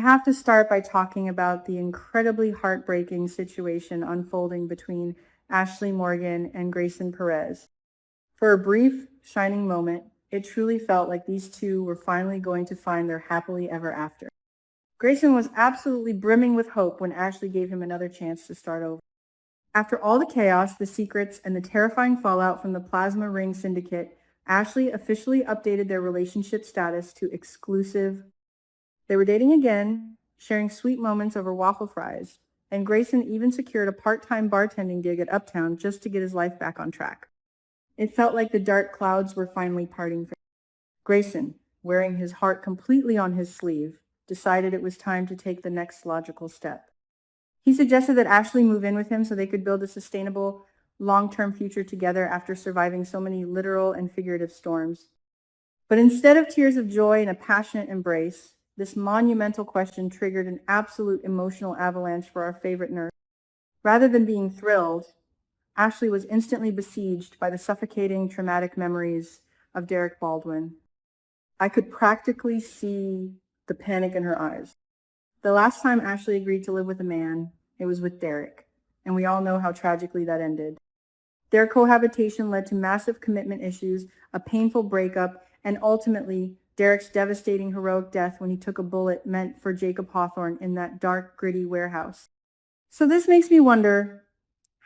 have to start by talking about the incredibly heartbreaking situation unfolding between Ashley Morgan and Grayson Perez. For a brief, shining moment, it truly felt like these two were finally going to find their happily ever after. Grayson was absolutely brimming with hope when Ashley gave him another chance to start over. After all the chaos, the secrets, and the terrifying fallout from the Plasma Ring Syndicate, Ashley officially updated their relationship status to exclusive. They were dating again, sharing sweet moments over waffle fries, and Grayson even secured a part-time bartending gig at Uptown just to get his life back on track. It felt like the dark clouds were finally parting. Grayson, wearing his heart completely on his sleeve, decided it was time to take the next logical step. He suggested that Ashley move in with him so they could build a sustainable, long-term future together after surviving so many literal and figurative storms. But instead of tears of joy and a passionate embrace, this monumental question triggered an absolute emotional avalanche for our favorite nurse. Rather than being thrilled, Ashley was instantly besieged by the suffocating, traumatic memories of Derek Baldwin. I could practically see the panic in her eyes. The last time Ashley agreed to live with a man, it was with Derek, and we all know how tragically that ended. Their cohabitation led to massive commitment issues, a painful breakup, and ultimately, Derek's devastating heroic death when he took a bullet meant for Jacob Hawthorne in that dark, gritty warehouse. So this makes me wonder,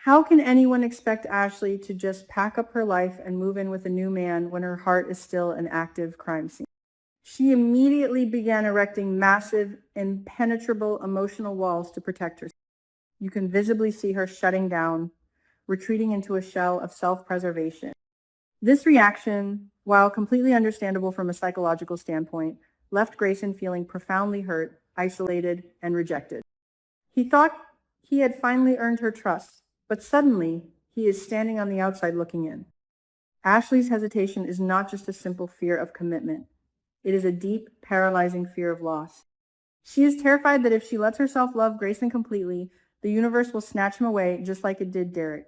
how can anyone expect Ashley to just pack up her life and move in with a new man when her heart is still an active crime scene? She immediately began erecting massive, impenetrable emotional walls to protect herself. You can visibly see her shutting down, retreating into a shell of self-preservation. This reaction, while completely understandable from a psychological standpoint, left Grayson feeling profoundly hurt, isolated, and rejected. He thought he had finally earned her trust, but suddenly he is standing on the outside looking in. Ashley's hesitation is not just a simple fear of commitment. It is a deep, paralyzing fear of loss. She is terrified that if she lets herself love Grayson completely, the universe will snatch him away just like it did Derek.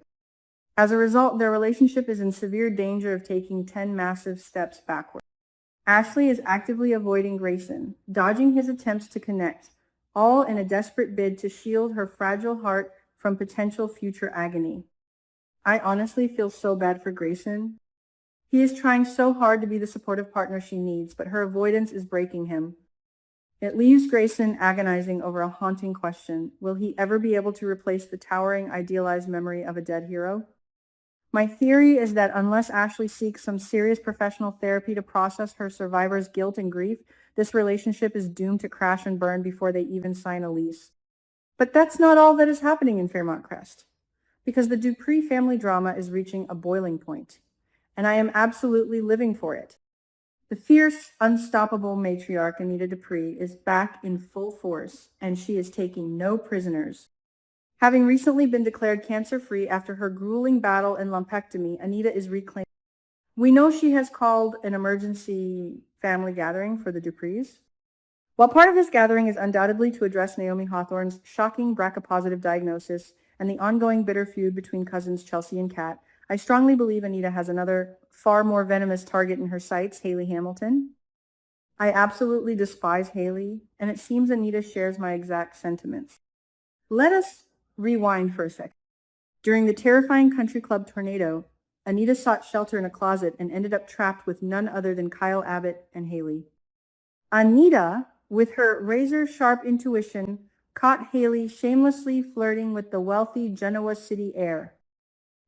As a result, their relationship is in severe danger of taking 10 massive steps backward. Ashley is actively avoiding Grayson, dodging his attempts to connect, all in a desperate bid to shield her fragile heart from potential future agony. I honestly feel so bad for Grayson. He is trying so hard to be the supportive partner she needs, but her avoidance is breaking him. It leaves Grayson agonizing over a haunting question. Will he ever be able to replace the towering, idealized memory of a dead hero? My theory is that unless Ashley seeks some serious professional therapy to process her survivor's guilt and grief, this relationship is doomed to crash and burn before they even sign a lease. But that's not all that is happening in Fairmont Crest, because the Dupree family drama is reaching a boiling point, and I am absolutely living for it. The fierce, unstoppable matriarch Anita Dupree is back in full force, and she is taking no prisoners. Having recently been declared cancer-free after her grueling battle and lumpectomy, Anita is reclaimed. We know she has called an emergency family gathering for the Duprees. While part of this gathering is undoubtedly to address Naomi Hawthorne's shocking BRCA-positive diagnosis and the ongoing bitter feud between cousins Chelsea and Kat, I strongly believe Anita has another, far more venomous target in her sights, Hayley Hamilton. I absolutely despise Hayley, and it seems Anita shares my exact sentiments. Let us rewind for a second. During the terrifying country club tornado, Anita sought shelter in a closet and ended up trapped with none other than Kyle Abbott and Hayley. Anita, with her razor-sharp intuition, caught Hayley shamelessly flirting with the wealthy Genoa City heir.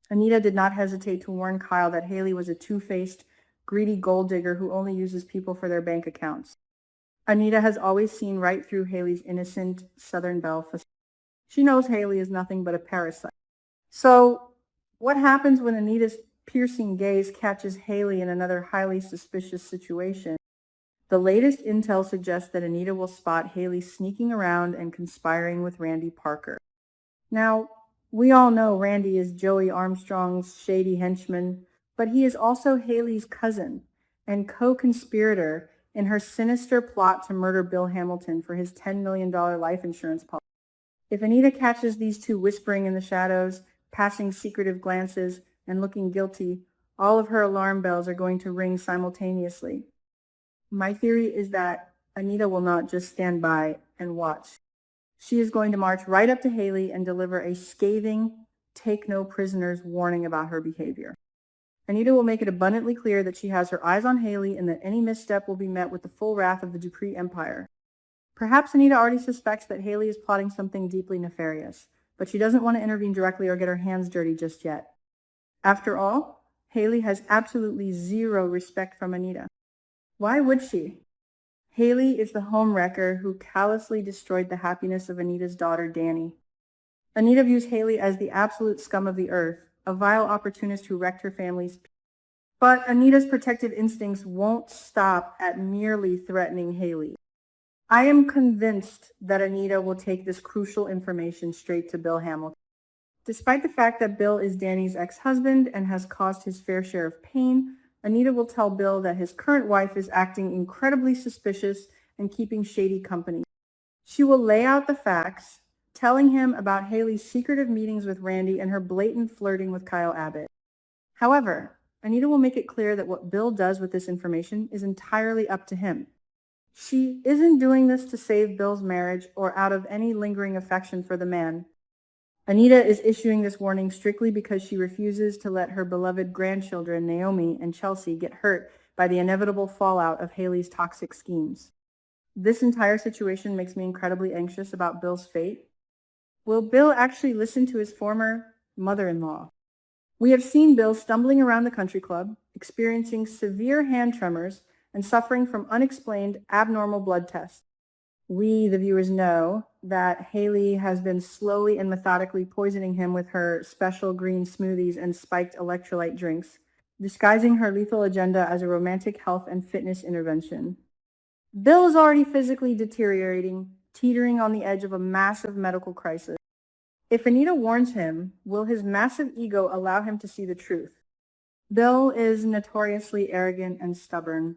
Anita did not hesitate to warn Kyle that Hayley was a two-faced, greedy gold digger who only uses people for their bank accounts. Anita has always seen right through Hayley's innocent Southern Belle facade. She knows Hayley is nothing but a parasite. So, what happens when Anita's piercing gaze catches Hayley in another highly suspicious situation? The latest intel suggests that Anita will spot Hayley sneaking around and conspiring with Randy Parker. Now, we all know Randy is Joey Armstrong's shady henchman, but he is also Hayley's cousin and co-conspirator in her sinister plot to murder Bill Hamilton for his $10 million life insurance policy. If Anita catches these two whispering in the shadows, passing secretive glances, and looking guilty, all of her alarm bells are going to ring simultaneously. My theory is that Anita will not just stand by and watch. She is going to march right up to Hayley and deliver a scathing, take no prisoners warning about her behavior. Anita will make it abundantly clear that she has her eyes on Hayley and that any misstep will be met with the full wrath of the Dupree Empire. Perhaps Anita already suspects that Hayley is plotting something deeply nefarious, but she doesn't want to intervene directly or get her hands dirty just yet. After all, Hayley has absolutely zero respect from Anita. Why would she? Hayley is the homewrecker who callously destroyed the happiness of Anita's daughter, Danny. Anita views Hayley as the absolute scum of the earth, a vile opportunist who wrecked her family's peace. But Anita's protective instincts won't stop at merely threatening Hayley. I am convinced that Anita will take this crucial information straight to Bill Hamilton. Despite the fact that Bill is Danny's ex-husband and has caused his fair share of pain, Anita will tell Bill that his current wife is acting incredibly suspicious and keeping shady company. She will lay out the facts, telling him about Hayley's secretive meetings with Randy and her blatant flirting with Kyle Abbott. However, Anita will make it clear that what Bill does with this information is entirely up to him. She isn't doing this to save Bill's marriage or out of any lingering affection for the man. Anita is issuing this warning strictly because she refuses to let her beloved grandchildren, Naomi and Chelsea, get hurt by the inevitable fallout of Hayley's toxic schemes. This entire situation makes me incredibly anxious about Bill's fate. Will Bill actually listen to his former mother-in-law? We have seen Bill stumbling around the country club, experiencing severe hand tremors, and suffering from unexplained abnormal blood tests. We, the viewers, know that Hayley has been slowly and methodically poisoning him with her special green smoothies and spiked electrolyte drinks, disguising her lethal agenda as a romantic health and fitness intervention. Bill is already physically deteriorating, teetering on the edge of a massive medical crisis. If Anita warns him, will his massive ego allow him to see the truth? Bill is notoriously arrogant and stubborn.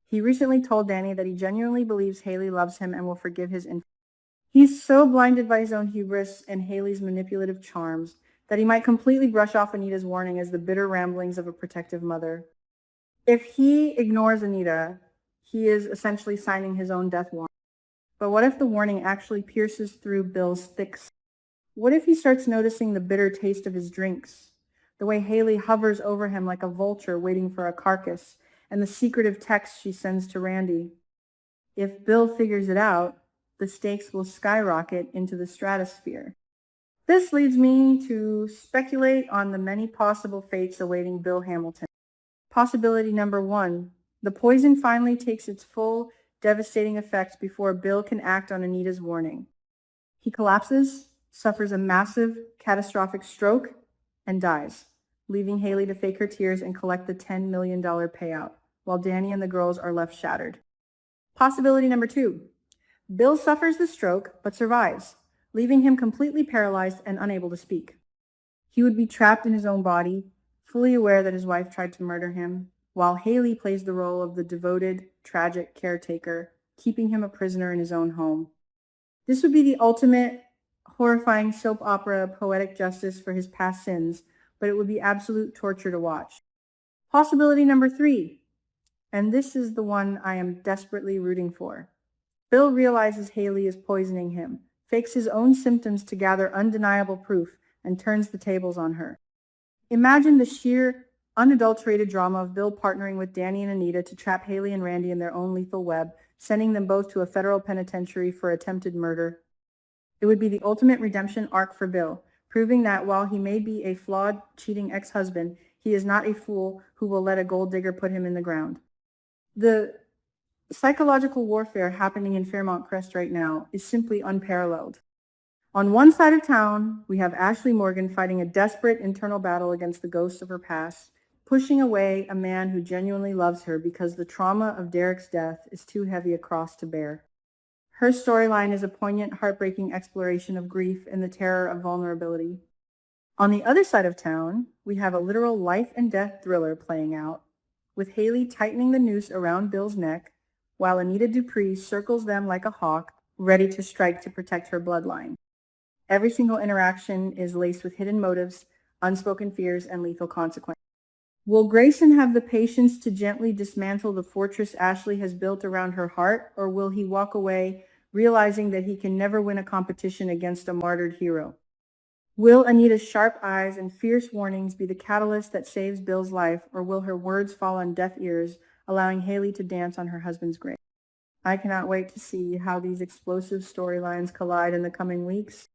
He recently told Danny that he genuinely believes Hayley loves him and will forgive his influence. He's so blinded by his own hubris and Hayley's manipulative charms that he might completely brush off Anita's warning as the bitter ramblings of a protective mother. If he ignores Anita, he is essentially signing his own death warrant. But what if the warning actually pierces through Bill's thick skin? What if he starts noticing the bitter taste of his drinks, the way Hayley hovers over him like a vulture waiting for a carcass, and the secretive texts she sends to Randy? If Bill figures it out, the stakes will skyrocket into the stratosphere. This leads me to speculate on the many possible fates awaiting Bill Hamilton. Possibility number 1, the poison finally takes its full, devastating effect before Bill can act on Anita's warning. He collapses, suffers a massive, catastrophic stroke, and dies, leaving Hayley to fake her tears and collect the $10 million payout, while Danny and the girls are left shattered. Possibility number 2, Bill suffers the stroke but survives, leaving him completely paralyzed and unable to speak. He would be trapped in his own body, fully aware that his wife tried to murder him, while Hayley plays the role of the devoted, tragic caretaker, keeping him a prisoner in his own home. This would be the ultimate, horrifying soap opera poetic justice for his past sins, but it would be absolute torture to watch. Possibility number 3, and this is the one I am desperately rooting for. Bill realizes Hayley is poisoning him, fakes his own symptoms to gather undeniable proof, and turns the tables on her. Imagine the sheer, unadulterated drama of Bill partnering with Danny and Anita to trap Hayley and Randy in their own lethal web, sending them both to a federal penitentiary for attempted murder. It would be the ultimate redemption arc for Bill, proving that while he may be a flawed, cheating ex-husband, he is not a fool who will let a gold digger put him in the ground. The psychological warfare happening in Fairmont Crest right now is simply unparalleled. On one side of town, we have Ashley Morgan fighting a desperate internal battle against the ghosts of her past, pushing away a man who genuinely loves her because the trauma of Derek's death is too heavy a cross to bear. Her storyline is a poignant, heartbreaking exploration of grief and the terror of vulnerability. On the other side of town, we have a literal life and death thriller playing out, with Hayley tightening the noose around Bill's neck, while Anita Dupree circles them like a hawk, ready to strike to protect her bloodline. Every single interaction is laced with hidden motives, unspoken fears, and lethal consequences. Will Grayson have the patience to gently dismantle the fortress Ashley has built around her heart, or will he walk away realizing that he can never win a competition against a martyred hero? Will Anita's sharp eyes and fierce warnings be the catalyst that saves Bill's life, or will her words fall on deaf ears, allowing Hayley to dance on her husband's grave? I cannot wait to see how these explosive storylines collide in the coming weeks.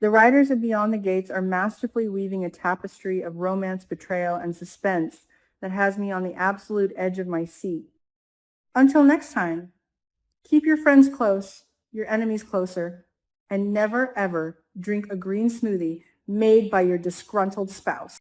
The writers of Beyond the Gates are masterfully weaving a tapestry of romance, betrayal, and suspense that has me on the absolute edge of my seat. Until next time, keep your friends close, your enemies closer, and never ever drink a green smoothie made by your disgruntled spouse.